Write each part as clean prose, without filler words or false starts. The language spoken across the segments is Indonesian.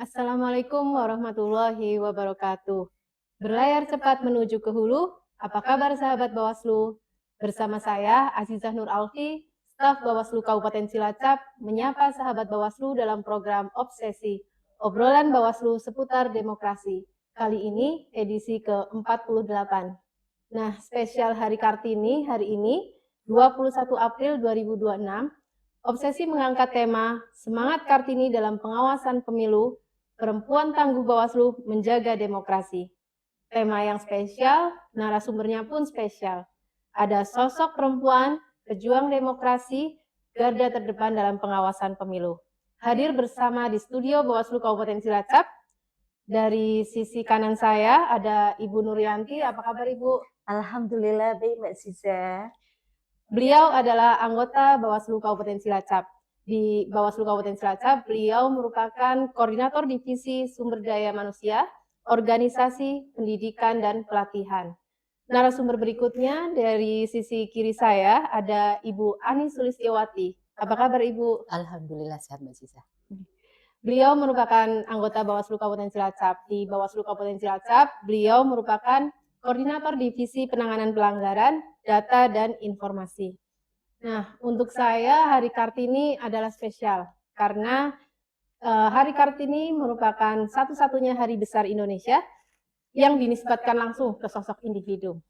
Assalamualaikum warahmatullahi wabarakatuh. Berlayar cepat menuju ke hulu. Apa kabar sahabat Bawaslu? Bersama saya Azizah Nur Alfi, staf Bawaslu Kabupaten Cilacap, menyapa sahabat Bawaslu dalam program Obsesi, obrolan Bawaslu seputar demokrasi. Kali ini edisi ke-48. Nah, spesial Hari Kartini hari ini, 21 April 2026, Obsesi mengangkat tema Semangat Kartini dalam Pengawasan Pemilu, Perempuan Tangguh Bawaslu Menjaga Demokrasi. Tema yang spesial, narasumbernya pun spesial. Ada sosok perempuan, pejuang demokrasi, garda terdepan dalam pengawasan pemilu. Hadir bersama di studio Bawaslu Kabupaten Cilacap. Dari sisi kanan saya ada Ibu Nuryanti. Apa kabar Ibu? Alhamdulillah baik Mbak Siza. Beliau adalah anggota Bawaslu Kabupaten Cilacap. Di Bawaslu Kabupaten Cilacap, beliau merupakan koordinator divisi sumber daya manusia, organisasi, pendidikan, dan pelatihan. Narasumber berikutnya dari sisi kiri saya ada Ibu Ani Sulistyawati. Apa kabar Ibu? Alhamdulillah sehat Mbak Siza. Beliau merupakan anggota Bawaslu Kabupaten Cilacap. Di Bawaslu Kabupaten Cilacap, beliau merupakan koordinator divisi penanganan pelanggaran, data, dan informasi. Nah, untuk saya Hari Kartini adalah spesial karena Hari Kartini merupakan satu-satunya hari besar Indonesia yang dinisbatkan langsung ke sosok individu.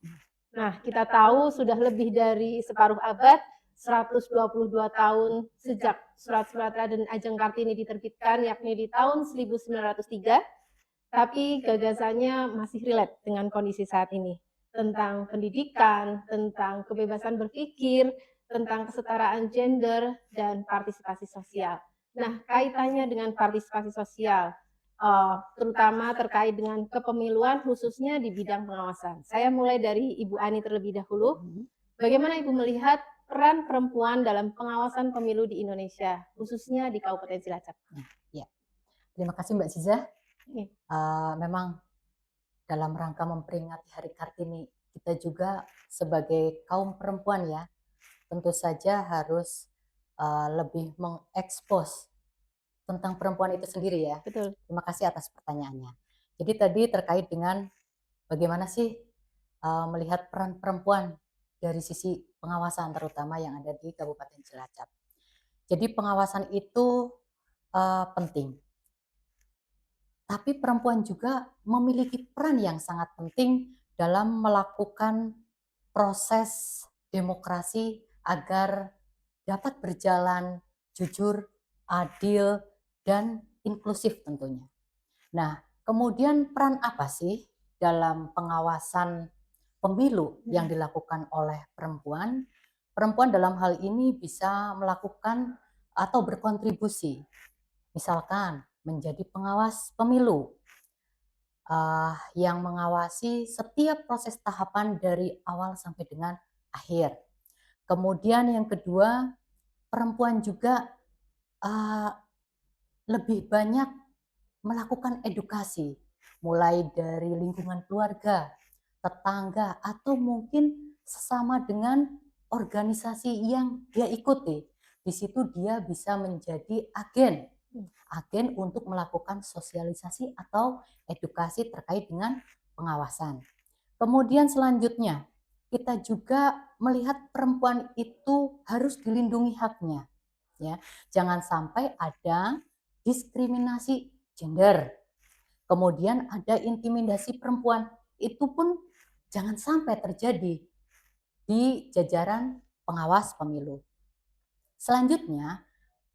Nah, kita tahu sudah lebih dari separuh abad, 122 tahun sejak surat-surat Raden Ajeng Kartini diterbitkan, yakni di tahun 1903, tapi gagasannya masih relate dengan kondisi saat ini. Tentang pendidikan, tentang kebebasan berpikir, tentang kesetaraan gender, dan partisipasi sosial. Nah, kaitannya dengan partisipasi sosial, terutama terkait dengan kepemiluan khususnya di bidang pengawasan. Saya mulai dari Ibu Ani terlebih dahulu. Bagaimana Ibu melihat peran perempuan dalam pengawasan pemilu di Indonesia, khususnya di Kabupaten Cilacap? Ya, terima kasih Mbak Siza. Iya. Memang dalam rangka memperingati Hari Kartini, kita juga sebagai kaum perempuan ya, tentu saja harus lebih mengekspos tentang perempuan itu sendiri ya. Betul. Terima kasih atas pertanyaannya. Jadi tadi terkait dengan bagaimana sih melihat peran perempuan dari sisi pengawasan terutama yang ada di Kabupaten Cilacap. Jadi pengawasan itu penting. Tapi perempuan juga memiliki peran yang sangat penting dalam melakukan proses demokrasi agar dapat berjalan jujur, adil, dan inklusif tentunya. Nah, kemudian peran apa sih dalam pengawasan pemilu yang dilakukan oleh perempuan? Perempuan dalam hal ini bisa melakukan atau berkontribusi, misalkan menjadi pengawas pemilu yang mengawasi setiap proses tahapan dari awal sampai dengan akhir. Kemudian yang kedua, perempuan juga lebih banyak melakukan edukasi, mulai dari lingkungan keluarga, tetangga, atau mungkin sesama dengan organisasi yang dia ikuti. Di situ dia bisa menjadi agen untuk melakukan sosialisasi atau edukasi terkait dengan pengawasan. Kemudian selanjutnya, kita juga melihat perempuan itu harus dilindungi haknya. Ya, jangan sampai ada diskriminasi gender. Kemudian ada intimidasi perempuan. Itu pun jangan sampai terjadi di jajaran pengawas pemilu. Selanjutnya,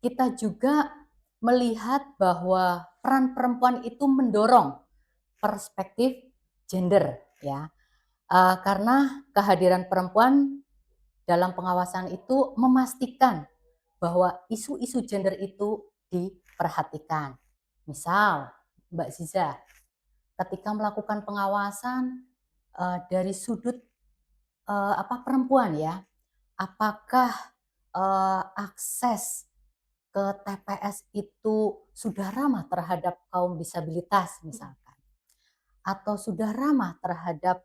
kita juga melihat bahwa peran perempuan itu mendorong perspektif gender ya. Karena kehadiran perempuan dalam pengawasan itu memastikan bahwa isu-isu gender itu diperhatikan. Misal, Mbak Ziza, ketika melakukan pengawasan dari sudut perempuan ya, apakah akses ke TPS itu sudah ramah terhadap kaum disabilitas misalkan, atau sudah ramah terhadap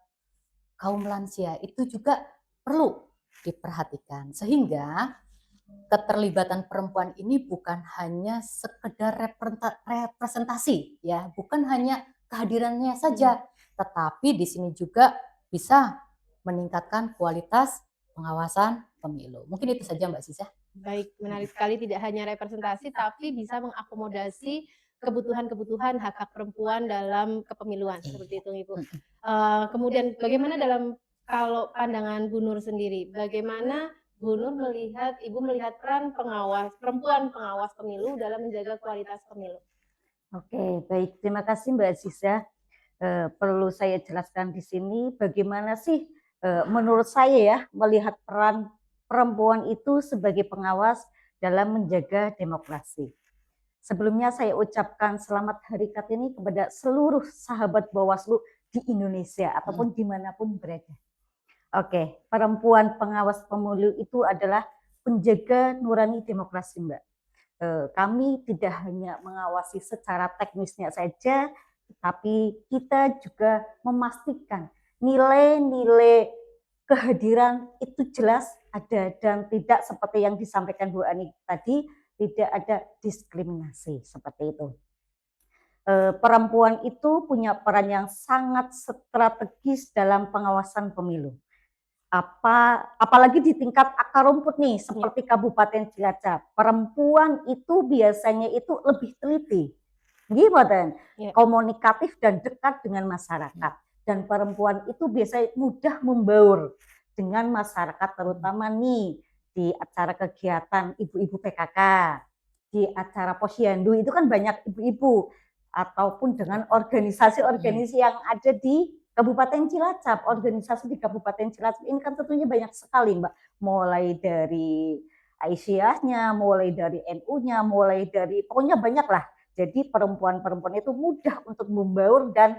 kaum lansia, itu juga perlu diperhatikan. Sehingga keterlibatan perempuan ini bukan hanya sekedar representasi, ya, bukan hanya kehadirannya saja, tetapi di sini juga bisa meningkatkan kualitas pengawasan pemilu. Mungkin itu saja Mbak Sisa. Baik, menarik sekali, tidak hanya representasi tapi bisa mengakomodasi kebutuhan-kebutuhan hak-hak perempuan dalam kepemiluan, seperti Iya. itu Ibu. Kemudian bagaimana kalau pandangan Bu Nur sendiri, bagaimana Bu Nur Ibu melihat peran perempuan pengawas pemilu dalam menjaga kualitas pemilu? Oke, baik. Terima kasih Mbak Aziza. Perlu saya jelaskan di sini bagaimana sih menurut saya ya melihat peran perempuan itu sebagai pengawas dalam menjaga demokrasi. Sebelumnya saya ucapkan selamat Hari Kartini kepada seluruh sahabat Bawaslu di Indonesia ataupun dimanapun berada. Oke, perempuan pengawas pemilu itu adalah penjaga nurani demokrasi, Mbak. Kami tidak hanya mengawasi secara teknisnya saja, tapi kita juga memastikan nilai-nilai kehadiran itu jelas ada dan tidak seperti yang disampaikan Bu Ani tadi, tidak ada diskriminasi seperti itu. Perempuan itu punya peran yang sangat strategis dalam pengawasan pemilu. Apalagi di tingkat akar rumput nih seperti Kabupaten Cilacap, perempuan itu biasanya itu lebih teliti, gimana? Komunikatif dan dekat dengan masyarakat, dan perempuan itu biasanya mudah membaur dengan masyarakat, terutama nih di acara kegiatan ibu-ibu PKK, di acara posyandu itu kan banyak ibu-ibu, ataupun dengan organisasi-organisasi yang ada di Kabupaten Cilacap. Organisasi di Kabupaten Cilacap ini kan tentunya banyak sekali Mbak, mulai dari Aisyahnya, mulai dari NU-nya, mulai dari pokoknya banyak lah. Jadi perempuan-perempuan itu mudah untuk membaur dan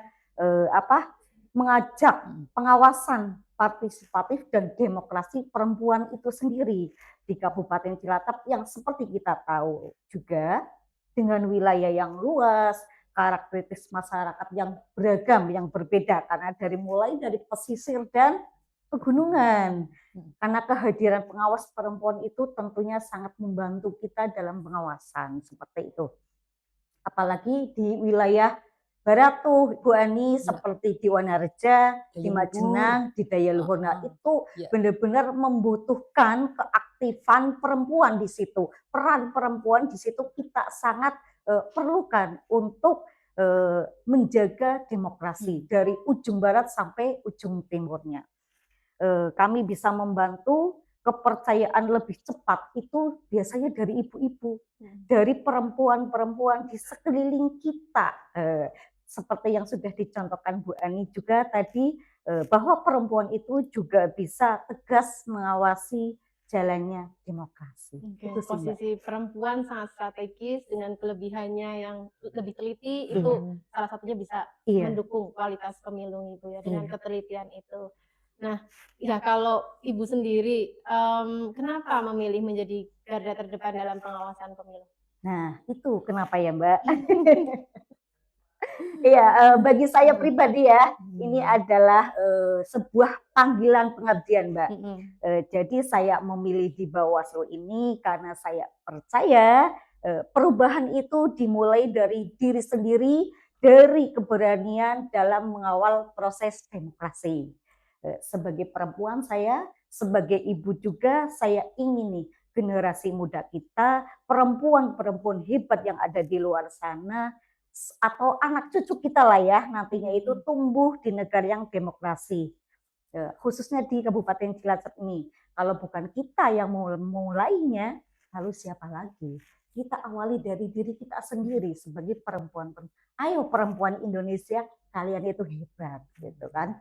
mengajak pengawasan partisipatif dan demokrasi perempuan itu sendiri di Kabupaten Cilacap yang seperti kita tahu juga dengan wilayah yang luas, karakteristik masyarakat yang beragam, yang berbeda, karena mulai dari pesisir dan pegunungan. Karena kehadiran pengawas perempuan itu tentunya sangat membantu kita dalam pengawasan seperti itu. Apalagi di wilayah barat tuh Bu Ani, seperti di Wanareja, di Majenang, di Dayaluhur. Nah, itu benar-benar membutuhkan keaktifan perempuan di situ. Peran perempuan di situ kita sangat perlukan untuk menjaga demokrasi dari ujung barat sampai ujung timurnya. Kami bisa membantu kepercayaan lebih cepat itu biasanya dari ibu-ibu, dari perempuan-perempuan di sekeliling kita. Seperti yang sudah dicontohkan Bu Ani juga tadi, bahwa perempuan itu juga bisa tegas mengawasi jalannya demokrasi. Itu sih, Posisi perempuan sangat strategis dengan kelebihannya yang lebih teliti, itu salah satunya bisa mendukung kualitas pemilu Ibu ya, dengan ketelitian itu. Nah, ya kalau Ibu sendiri, kenapa memilih menjadi garda terdepan dalam pengawasan pemilu? Nah, itu kenapa ya Mbak? Iya, bagi saya pribadi ya, ini adalah sebuah panggilan pengabdian, Mbak. Jadi saya memilih di Bawaslu ini karena saya percaya perubahan itu dimulai dari diri sendiri, dari keberanian dalam mengawal proses demokrasi. Sebagai perempuan saya, sebagai ibu juga, saya ingin nih generasi muda kita, perempuan-perempuan hebat yang ada di luar sana, atau anak cucu kita lah ya, nantinya itu tumbuh di negara yang demokrasi. Khususnya di Kabupaten Cilacap ini. Kalau bukan kita yang mulainya, lalu siapa lagi? Kita awali dari diri kita sendiri sebagai perempuan. Ayo perempuan Indonesia, kalian itu hebat, gitu kan.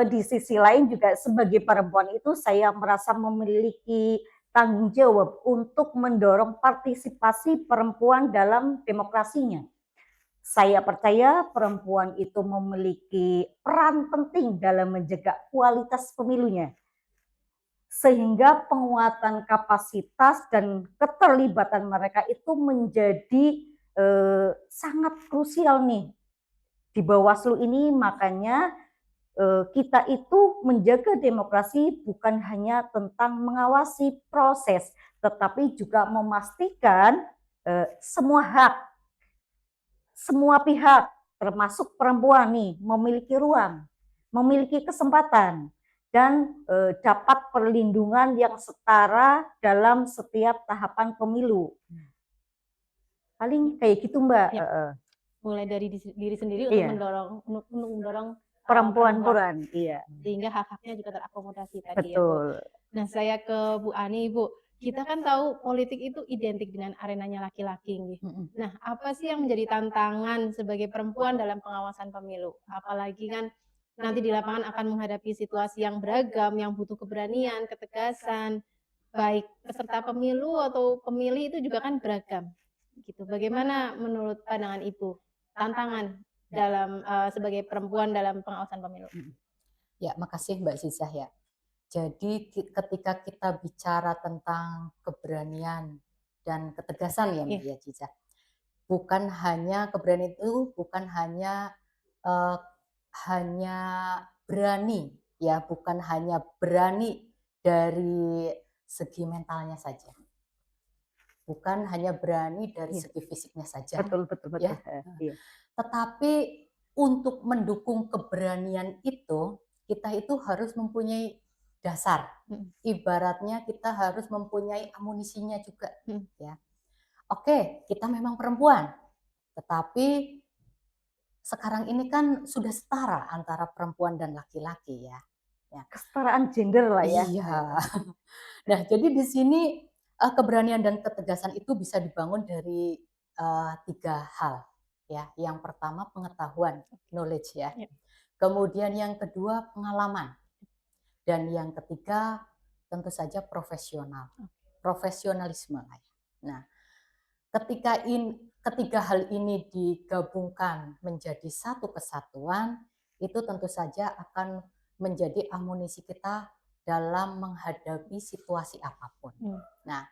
Di sisi lain juga sebagai perempuan itu saya merasa memiliki tanggung jawab untuk mendorong partisipasi perempuan dalam demokrasinya. Saya percaya perempuan itu memiliki peran penting dalam menjaga kualitas pemilunya. Sehingga penguatan kapasitas dan keterlibatan mereka itu menjadi sangat krusial nih. Di Bawaslu ini makanya kita itu menjaga demokrasi bukan hanya tentang mengawasi proses, tetapi juga memastikan semua hak, semua pihak, termasuk perempuan nih, memiliki ruang, memiliki kesempatan, dan dapat perlindungan yang setara dalam setiap tahapan pemilu. Paling kayak gitu, Mbak. Ya. Mulai dari diri sendiri Iya. untuk mendorong Perempuan, iya. sehingga hak-haknya juga terakomodasi tadi ya, Bu. Betul. Nah, saya ke Bu Ani, Bu. Kita kan tahu politik itu identik dengan arenanya laki-laki nih. Nah, apa sih yang menjadi tantangan sebagai perempuan dalam pengawasan pemilu? Apalagi kan nanti di lapangan akan menghadapi situasi yang beragam, yang butuh keberanian, ketegasan, baik peserta pemilu atau pemilih itu juga kan beragam. Gitu. Bagaimana menurut pandangan Ibu tantangan dalam sebagai perempuan dalam pengawasan pemilu? Ya, makasih Mbak Zizah ya. Jadi ketika kita bicara tentang keberanian dan ketegasan ya Mbak Zizah, bukan hanya keberanian itu bukan hanya berani ya, bukan hanya berani dari segi mentalnya saja, bukan hanya berani dari segi fisiknya saja. Betul. Ya. Tetapi untuk mendukung keberanian itu, kita itu harus mempunyai dasar. Ibaratnya kita harus mempunyai amunisinya juga. Ya. Oke, kita memang perempuan, tetapi sekarang ini kan sudah setara antara perempuan dan laki-laki ya. Kesetaraan gender lah ya. Iya. Nah, jadi di sini keberanian dan ketegasan itu bisa dibangun dari 3 hal. Ya, yang pertama pengetahuan, knowledge ya. Kemudian yang kedua pengalaman. Dan yang ketiga tentu saja profesional. Profesionalisme. Nah, ketika ketiga hal ini digabungkan menjadi satu kesatuan, itu tentu saja akan menjadi amunisi kita dalam menghadapi situasi apapun. Nah,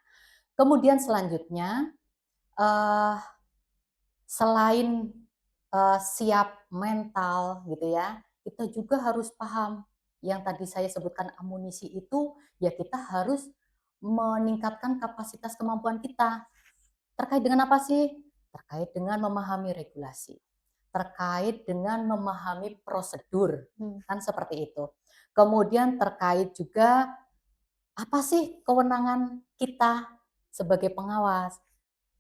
kemudian selanjutnya selain siap mental gitu ya, kita juga harus paham yang tadi saya sebutkan amunisi itu, ya kita harus meningkatkan kapasitas kemampuan kita. Terkait dengan apa sih? Terkait dengan memahami regulasi, terkait dengan memahami prosedur, kan seperti itu. Kemudian terkait juga apa sih kewenangan kita sebagai pengawas.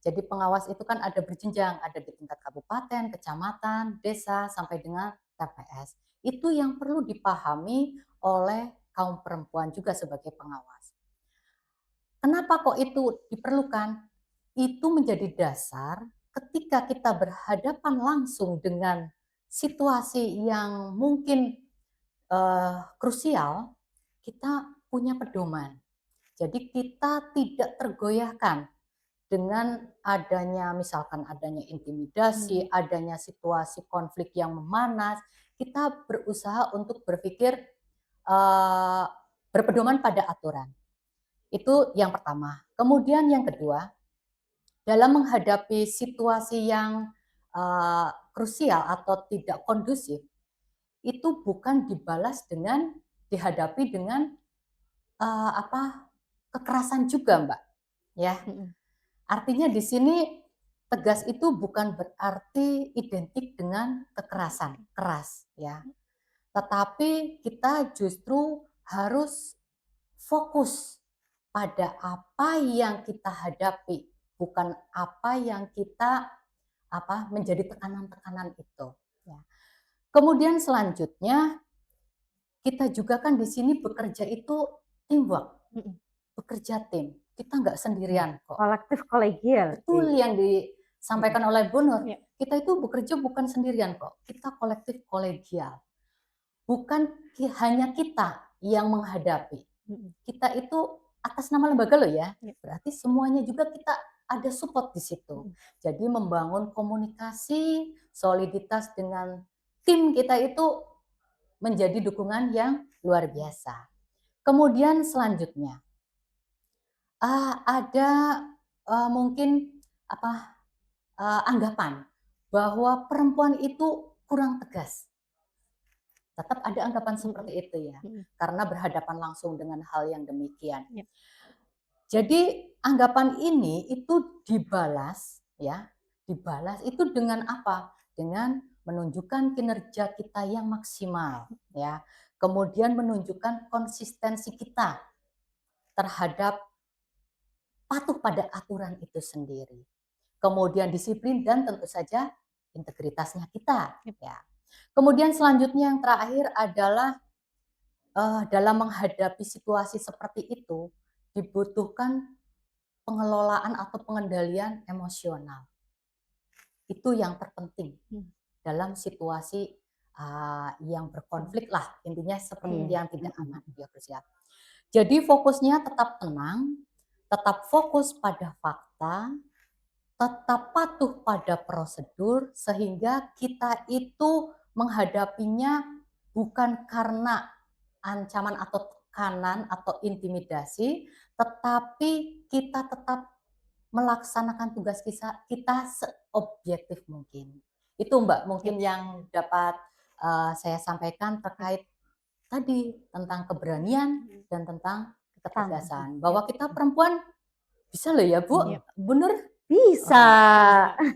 Jadi pengawas itu kan ada berjenjang, ada di tingkat kabupaten, kecamatan, desa, sampai dengan TPS. Itu yang perlu dipahami oleh kaum perempuan juga sebagai pengawas. Kenapa kok itu diperlukan? Itu menjadi dasar ketika kita berhadapan langsung dengan situasi yang mungkin krusial, kita punya pedoman. Jadi kita tidak tergoyahkan dengan adanya misalkan adanya intimidasi, adanya situasi konflik yang memanas, kita berusaha untuk berpikir berpedoman pada aturan. Itu yang pertama. Kemudian yang kedua, dalam menghadapi situasi yang krusial atau tidak kondusif, itu bukan dihadapi dengan kekerasan juga, Mbak. Ya. Artinya di sini tegas itu bukan berarti identik dengan kekerasan, keras ya. Tetapi kita justru harus fokus pada apa yang kita hadapi, bukan apa yang kita menjadi tekanan-tekanan itu. Ya. Kemudian selanjutnya kita juga kan di sini bekerja itu teamwork, bekerja tim. Kita nggak sendirian kok. Kolektif kolegial. Betul yang disampaikan oleh Bu Nur. Kita itu bekerja bukan sendirian kok. Kita kolektif kolegial. Bukan hanya kita yang menghadapi. Kita itu atas nama lembaga loh ya. Berarti semuanya juga kita ada support di situ. Jadi membangun komunikasi, soliditas dengan tim kita itu menjadi dukungan yang luar biasa. Kemudian selanjutnya ada mungkin anggapan bahwa perempuan itu kurang tegas. Tetap ada anggapan seperti itu ya, karena berhadapan langsung dengan hal yang demikian. Ya. Jadi anggapan ini itu dibalas ya, dibalas itu dengan apa? Dengan menunjukkan kinerja kita yang maksimal ya. Kemudian menunjukkan konsistensi kita terhadap patuh pada aturan itu sendiri. Kemudian disiplin dan tentu saja integritasnya kita ya. Kemudian selanjutnya yang terakhir adalah dalam menghadapi situasi seperti itu dibutuhkan pengelolaan atau pengendalian emosional. Itu yang terpenting dalam situasi yang berkonflik lah, intinya seperti yang tidak aman ya Gus ya. Jadi fokusnya tetap tenang, tetap fokus pada fakta, tetap patuh pada prosedur sehingga kita itu menghadapinya bukan karena ancaman atau tekanan atau intimidasi, tetapi kita tetap melaksanakan tugas kita seobjektif mungkin. Itu Mbak mungkin yang dapat saya sampaikan terkait tadi tentang keberanian dan tentang ketegasan. Bahwa kita perempuan bisa loh ya Bu, bener? Bisa.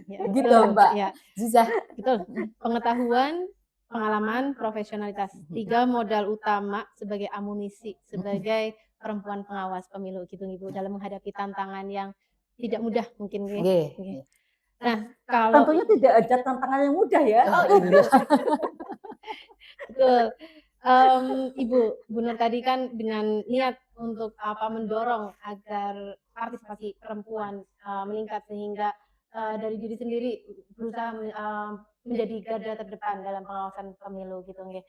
Gitu Mbak Ziza. Betul. Pengetahuan, pengalaman, profesionalitas. 3 modal utama sebagai amunisi, sebagai perempuan pengawas pemilu gitu Ibu dalam menghadapi tantangan yang tidak mudah mungkin Nggih. Nah, kalau Tentunya tidak ada tantangan yang mudah ya. Oh iya. Betul. Ibu Nur tadi kan dengan niat untuk mendorong agar partisipasi perempuan meningkat sehingga dari diri sendiri berusaha menjadi garda terdepan dalam pengawasan pemilu gitu nggih.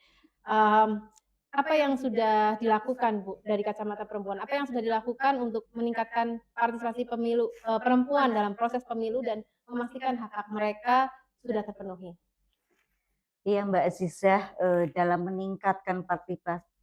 Apa yang sudah dilakukan Bu dari kacamata perempuan? Apa yang sudah dilakukan untuk meningkatkan partisipasi pemilu perempuan dalam proses pemilu dan memastikan hak-hak mereka sudah terpenuhi? Iya Mbak Azizah, dalam meningkatkan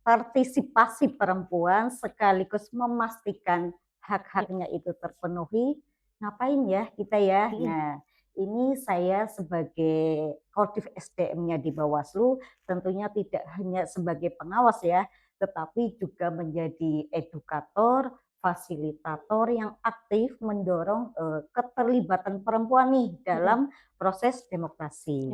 partisipasi perempuan sekaligus memastikan hak-haknya itu terpenuhi, ngapain ya kita ya? Nah, ini saya sebagai Kodim SDM-nya di Bawaslu tentunya tidak hanya sebagai pengawas ya, tetapi juga menjadi edukator, fasilitator yang aktif mendorong keterlibatan perempuan nih dalam proses demokrasi.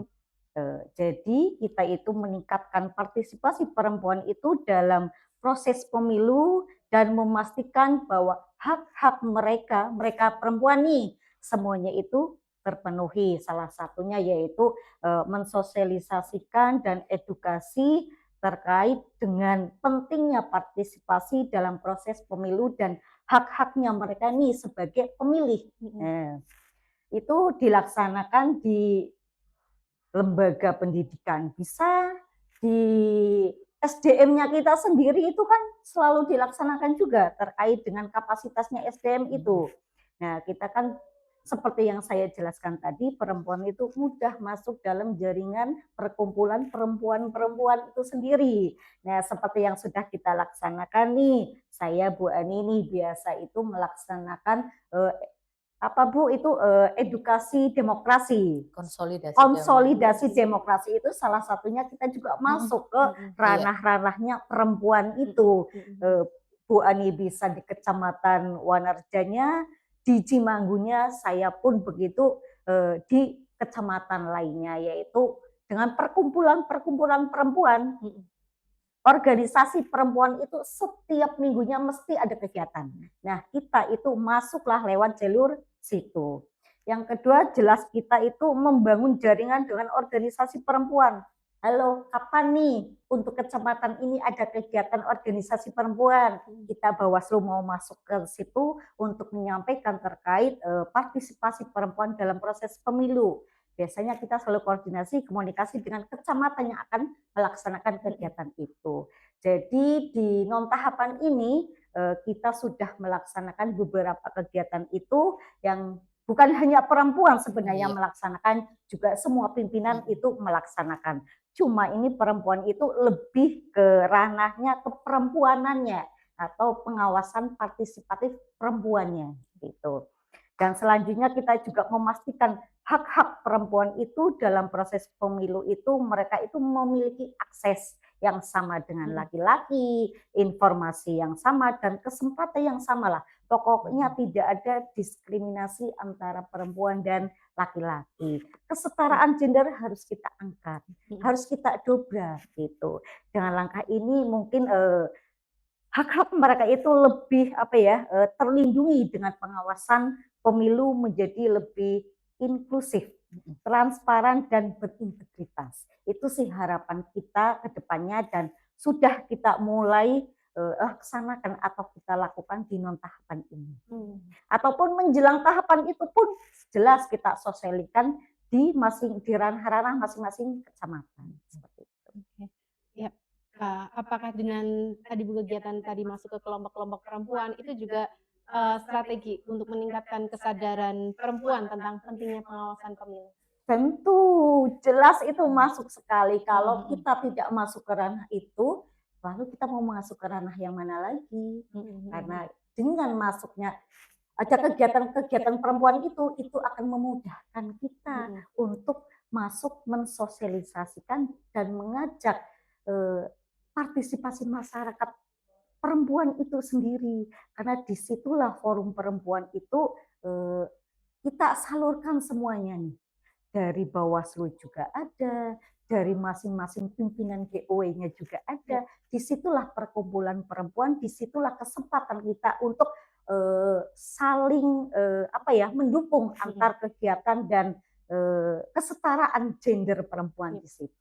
Jadi kita itu meningkatkan partisipasi perempuan itu dalam proses pemilu dan memastikan bahwa hak-hak mereka perempuan nih, semuanya itu terpenuhi. Salah satunya yaitu mensosialisasikan dan edukasi terkait dengan pentingnya partisipasi dalam proses pemilu dan hak-haknya mereka nih sebagai pemilih. Itu dilaksanakan di lembaga pendidikan, bisa di SDM-nya kita sendiri itu kan selalu dilaksanakan juga terkait dengan kapasitasnya SDM itu. Nah, kita kan seperti yang saya jelaskan tadi, perempuan itu mudah masuk dalam jaringan perkumpulan perempuan-perempuan itu sendiri. Nah, seperti yang sudah kita laksanakan nih, saya Bu Ani nih biasa itu melaksanakan Bu itu edukasi demokrasi, konsolidasi demokrasi itu salah satunya kita juga masuk ke ranah-ranahnya perempuan itu. Bu Ani bisa di Kecamatan Wanarjanya, di Cimanggunya saya pun begitu di kecamatan lainnya, yaitu dengan perkumpulan-perkumpulan perempuan. Organisasi perempuan itu setiap minggunya mesti ada kegiatan. Nah, kita itu masuklah lewat jalur situ. Yang kedua, jelas kita itu membangun jaringan dengan organisasi perempuan. Halo, kapan nih untuk kecamatan ini ada kegiatan organisasi perempuan? Kita Bawaslu mau masuk ke situ untuk menyampaikan terkait partisipasi perempuan dalam proses pemilu. Biasanya kita selalu komunikasi dengan kecamatan yang akan melaksanakan kegiatan itu. Jadi di non tahapan ini kita sudah melaksanakan beberapa kegiatan itu yang bukan hanya perempuan sebenarnya melaksanakan, juga semua pimpinan itu melaksanakan. Cuma ini perempuan itu lebih ke ranahnya keperempuanannya atau pengawasan partisipatif perempuannya gitu. Dan selanjutnya kita juga memastikan hak-hak perempuan itu dalam proses pemilu itu mereka itu memiliki akses yang sama dengan laki-laki, informasi yang sama dan kesempatan yang sama lah. Pokoknya tidak ada diskriminasi antara perempuan dan laki-laki. Kesetaraan gender harus kita angkat, harus kita dobrak gitu. Dengan langkah ini mungkin hak-hak mereka itu lebih terlindungi dengan pengawasan pemilu menjadi lebih inklusif, transparan dan berintegritas. Itu sih harapan kita ke depannya dan sudah kita mulai laksanakan atau kita lakukan di non tahapan ini. Ataupun menjelang tahapan itu pun jelas kita sosialisasikan di ranah masing-masing kecamatan seperti itu. Ya. Apakah dengan tadi kegiatan tadi masuk ke kelompok-kelompok perempuan itu juga strategi untuk meningkatkan kesadaran perempuan tentang pentingnya pengawasan pemilu? Tentu, jelas itu masuk sekali. Kalau kita tidak masuk ke ranah itu, lalu kita mau masuk ke ranah yang mana lagi? Karena dengan masuknya ada kegiatan-kegiatan perempuan itu akan memudahkan kita untuk masuk mensosialisasikan dan mengajak partisipasi masyarakat perempuan itu sendiri. Karena disitulah forum perempuan itu kita salurkan semuanya nih. Dari Bawaslu juga ada, dari masing-masing pimpinan GOW-nya juga ada. Disitulah perkumpulan perempuan, disitulah kesempatan kita untuk saling mendukung antar kegiatan dan kesetaraan gender perempuan di situ.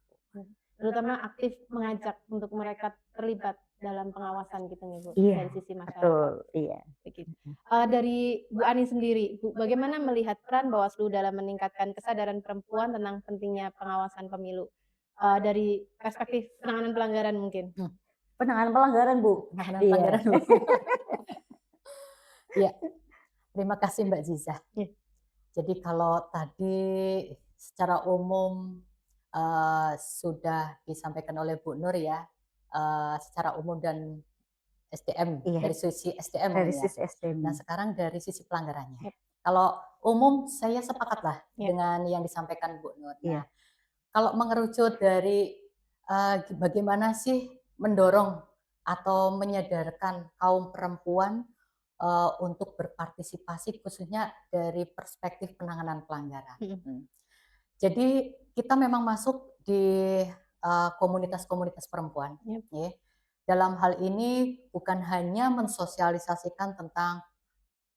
Terutama aktif mengajak untuk mereka terlibat dalam pengawasan gitu nih Bu, Iya, dari sisi masyarakat. betul, iya. Begitu. Dari Bu Ani sendiri, Bu, bagaimana melihat peran Bawaslu dalam meningkatkan kesadaran perempuan tentang pentingnya pengawasan pemilu? Dari perspektif penanganan pelanggaran mungkin. Penanganan pelanggaran, Bu. Penanganan Iya. pelanggaran, Bu. Ya, terima kasih Mbak Ziza. Jadi kalau tadi secara umum sudah disampaikan oleh Bu Nur ya, secara umum dan SDM, dari sisi SDM Dari ya. sisi SDM. Nah sekarang dari sisi pelanggarannya. Kalau umum saya sepakatlah dengan yang disampaikan Bu Nur. Nah, kalau mengerucut dari bagaimana sih mendorong atau menyadarkan kaum perempuan untuk berpartisipasi khususnya dari perspektif penanganan pelanggaran. Jadi kita memang masuk di komunitas-komunitas perempuan. Ya. Dalam hal ini bukan hanya mensosialisasikan tentang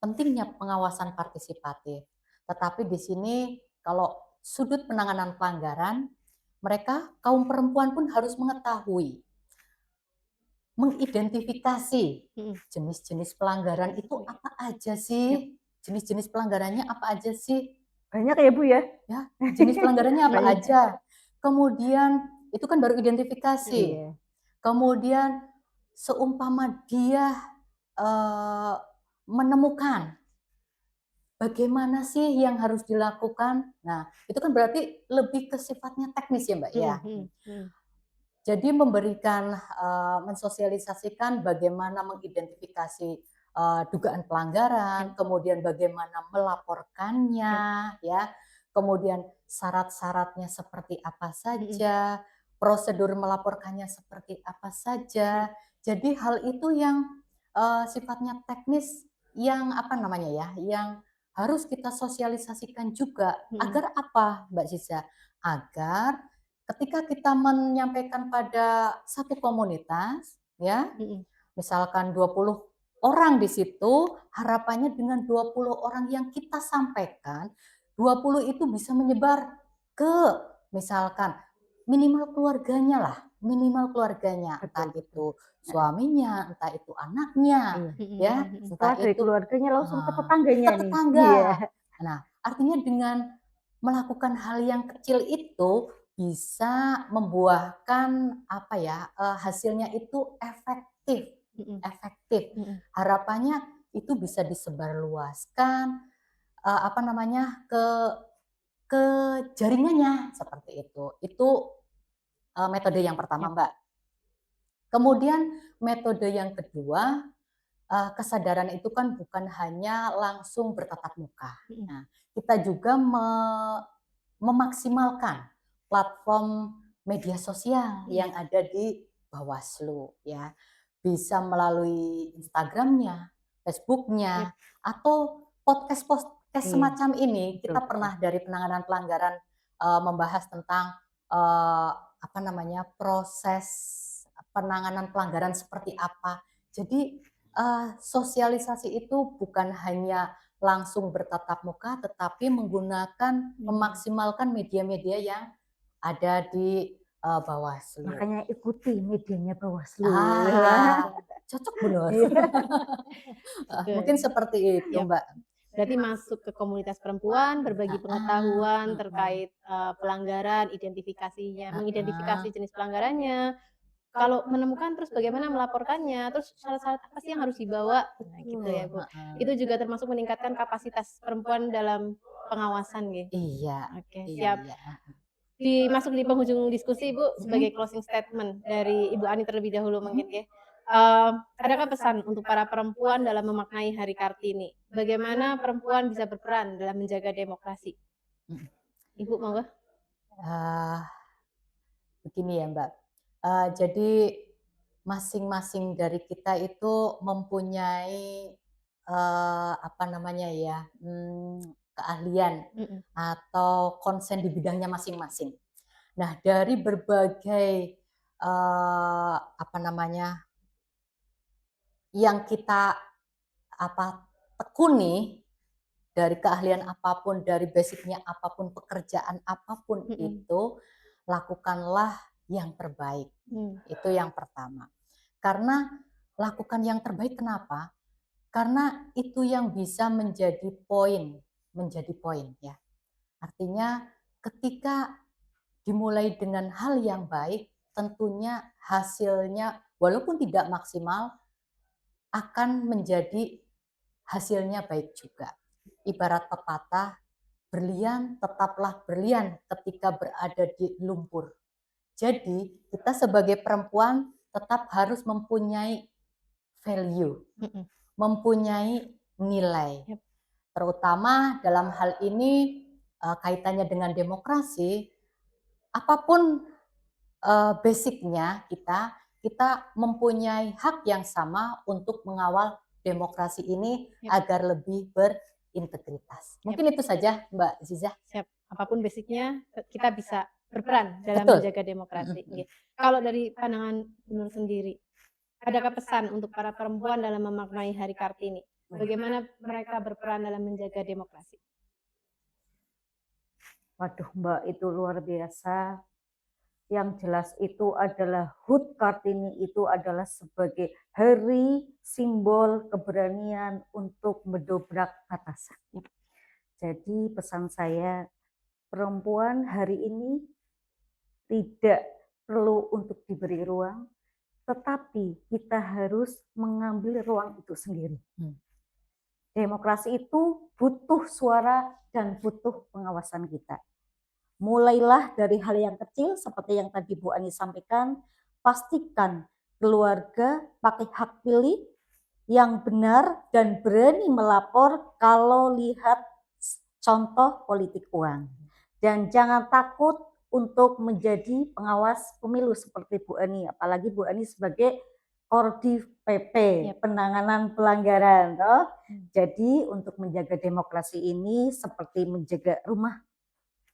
pentingnya pengawasan partisipatif, tetapi di sini kalau sudut penanganan pelanggaran, mereka kaum perempuan pun harus mengetahui, mengidentifikasi jenis-jenis pelanggaran itu apa aja sih, jenis-jenis pelanggarannya apa aja sih. Banyak ya Bu ya? Ya, jenis pelanggarannya apa aja. Kemudian itu kan baru identifikasi. Kemudian seumpama dia menemukan bagaimana sih yang harus dilakukan. Nah, itu kan berarti lebih ke sifatnya teknis ya Mbak ya. Jadi memberikan, mensosialisasikan bagaimana mengidentifikasi dugaan pelanggaran, kemudian bagaimana melaporkannya, ya, kemudian syarat-syaratnya seperti apa saja, prosedur melaporkannya seperti apa saja. Jadi hal itu yang sifatnya teknis yang apa namanya ya, yang harus kita sosialisasikan juga. Agar apa, Mbak Ziza? Agar ketika kita menyampaikan pada satu komunitas, ya, misalkan 20 orang di situ, harapannya dengan 20 orang yang kita sampaikan, 20 itu bisa menyebar ke misalkan minimal keluarganya lah, entah itu suaminya, entah itu anaknya, ya, entah dari itu keluarganya langsung ke tetangganya ke nih. tetangga. Nah, artinya dengan melakukan hal yang kecil itu bisa membuahkan apa ya, hasilnya itu efektif. Harapannya itu bisa disebarluaskan ke jaringannya seperti itu. Itu metode yang pertama, Mbak. Kemudian metode yang kedua, kesadaran itu kan bukan hanya langsung bertatap muka. Mm-mm. Nah, kita juga memaksimalkan platform media sosial yang ada di Bawaslu ya. Bisa melalui Instagramnya, Facebooknya, atau podcast-podcast Iya, semacam ini. Kita betul. pernah dari penanganan pelanggaran membahas tentang apa namanya, proses penanganan pelanggaran seperti apa. Jadi sosialisasi itu bukan hanya langsung bertatap muka, tetapi menggunakan memaksimalkan media-media yang ada di Bawaslu. Makanya ikuti medianya Bawaslu. Cocok benar. Iya. Mungkin seperti itu, Yap. Mbak. Berarti masuk ke komunitas perempuan, berbagi pengetahuan terkait pelanggaran, identifikasinya, mengidentifikasi jenis pelanggarannya. Kalau menemukan terus bagaimana melaporkannya, terus syarat-syarat apa sih yang harus dibawa, nah gitu ya Bu. Itu juga termasuk meningkatkan kapasitas perempuan dalam pengawasan gitu. Iya. Oke, Iya, siap. iya. Masuk di penghujung diskusi Bu, sebagai closing statement dari Ibu Ani terlebih dahulu mungkin ya. Adakah pesan untuk para perempuan dalam memaknai Hari Kartini? Bagaimana perempuan bisa berperan dalam menjaga demokrasi? Ibu monggo. Begini ya Mbak, jadi masing-masing dari kita itu mempunyai apa namanya ya, keahlian atau konsen di bidangnya masing-masing. Nah, dari berbagai apa namanya, yang kita tekuni, dari keahlian apapun, dari basicnya apapun, pekerjaan apapun itu, lakukanlah yang terbaik. Itu yang pertama. Karena lakukan yang terbaik kenapa? Karena itu yang bisa menjadi poin ya. Artinya ketika dimulai dengan hal yang baik, tentunya hasilnya walaupun tidak maksimal akan menjadi hasilnya baik juga. Ibarat pepatah, berlian tetaplah berlian ketika berada di lumpur. Jadi, kita sebagai perempuan tetap harus mempunyai value, mempunyai nilai. Terutama dalam hal ini kaitannya dengan demokrasi, apapun basicnya kita mempunyai hak yang sama untuk mengawal demokrasi ini agar lebih berintegritas. Mungkin itu saja Mbak Ziza. Siap. Apapun basicnya kita bisa berperan dalam Betul. menjaga demokrasi. Kalau dari pandangan Nur sendiri, adakah pesan untuk para perempuan dalam memaknai Hari Kartini? Bagaimana mereka berperan dalam menjaga demokrasi? Waduh Mbak, itu luar biasa. Yang jelas itu adalah HUT Kartini itu adalah sebagai hari simbol keberanian untuk mendobrak batasan. Jadi pesan saya, perempuan hari ini tidak perlu untuk diberi ruang, tetapi kita harus mengambil ruang itu sendiri. Demokrasi itu butuh suara dan butuh pengawasan kita. Mulailah dari hal yang kecil seperti yang tadi Bu Ani sampaikan, pastikan keluarga pakai hak pilih yang benar dan berani melapor kalau lihat contoh politik uang. Dan jangan takut untuk menjadi pengawas pemilu seperti Bu Ani, apalagi Bu Ani sebagai Ordi PP, penanganan pelanggaran. Toh. Jadi untuk menjaga demokrasi ini seperti menjaga rumah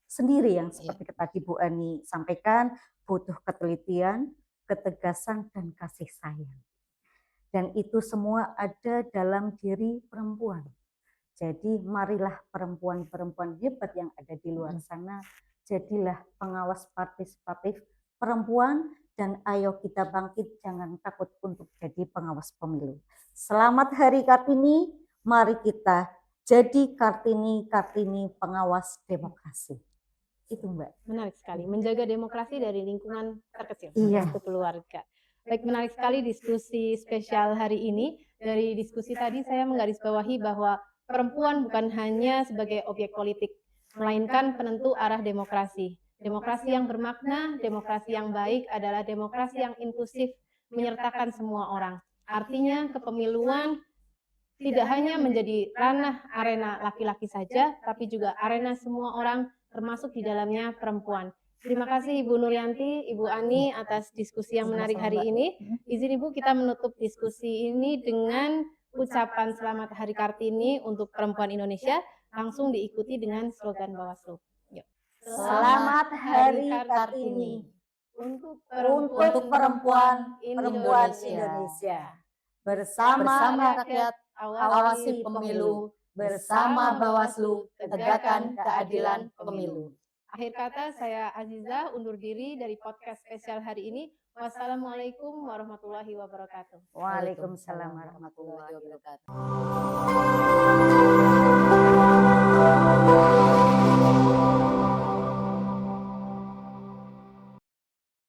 sendiri yang seperti tadi Bu Ani sampaikan, butuh ketelitian, ketegasan, dan kasih sayang. Dan itu semua ada dalam diri perempuan. Jadi marilah perempuan-perempuan hebat yang ada di luar sana, jadilah pengawas partisipatif perempuan, dan ayo kita bangkit, jangan takut untuk jadi pengawas pemilu. Selamat Hari Kartini, mari kita jadi Kartini pengawas demokrasi. Itu Mbak. Menarik sekali, menjaga demokrasi dari lingkungan terkecil, Iya. yaitu keluarga. Baik, menarik sekali diskusi spesial hari ini. Dari diskusi tadi saya menggarisbawahi bahwa perempuan bukan hanya sebagai objek politik, melainkan penentu arah demokrasi. Demokrasi yang bermakna, demokrasi yang baik adalah demokrasi yang inklusif, menyertakan semua orang. Artinya kepemiluan tidak hanya menjadi ranah arena laki-laki saja, tapi juga arena semua orang, termasuk di dalamnya perempuan. Terima kasih Ibu Nuryanti, Ibu Ani atas diskusi yang menarik hari ini. Izin Ibu kita menutup diskusi ini dengan ucapan Selamat Hari Kartini untuk perempuan Indonesia, langsung diikuti dengan slogan Bawaslu. Yuk. Selamat Hari Kartini Untuk perempuan Indonesia. Bersama rakyat, Awasi pemilu, bersama Bawaslu, tegakkan keadilan pemilu. Akhir kata, saya Aziza undur diri dari podcast spesial hari ini. Wassalamualaikum warahmatullahi wabarakatuh. Waalaikumsalam warahmatullahi wabarakatuh. wabarakatuh.